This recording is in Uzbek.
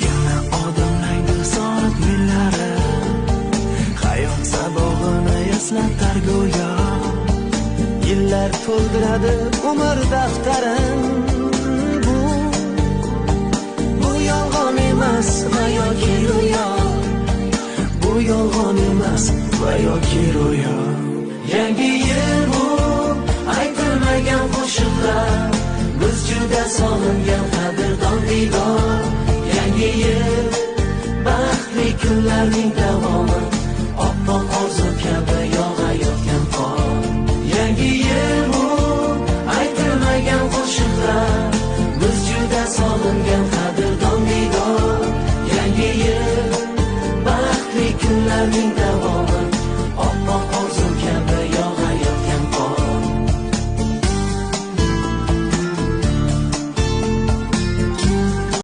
Yana odamlaydi soat millari, hayot sabog'ini eslatar go'yo. Yillar to'ldiradi umr daftarin. Bu yolg'on emas va yoki ro'yo. Bu yolg'on emas va yoki ro'yo. Yangi yil bu aytilmagan qo'shiqlar, biz juda sog'ingan qadrdon diydor. Yangi yil baxtli kunlarning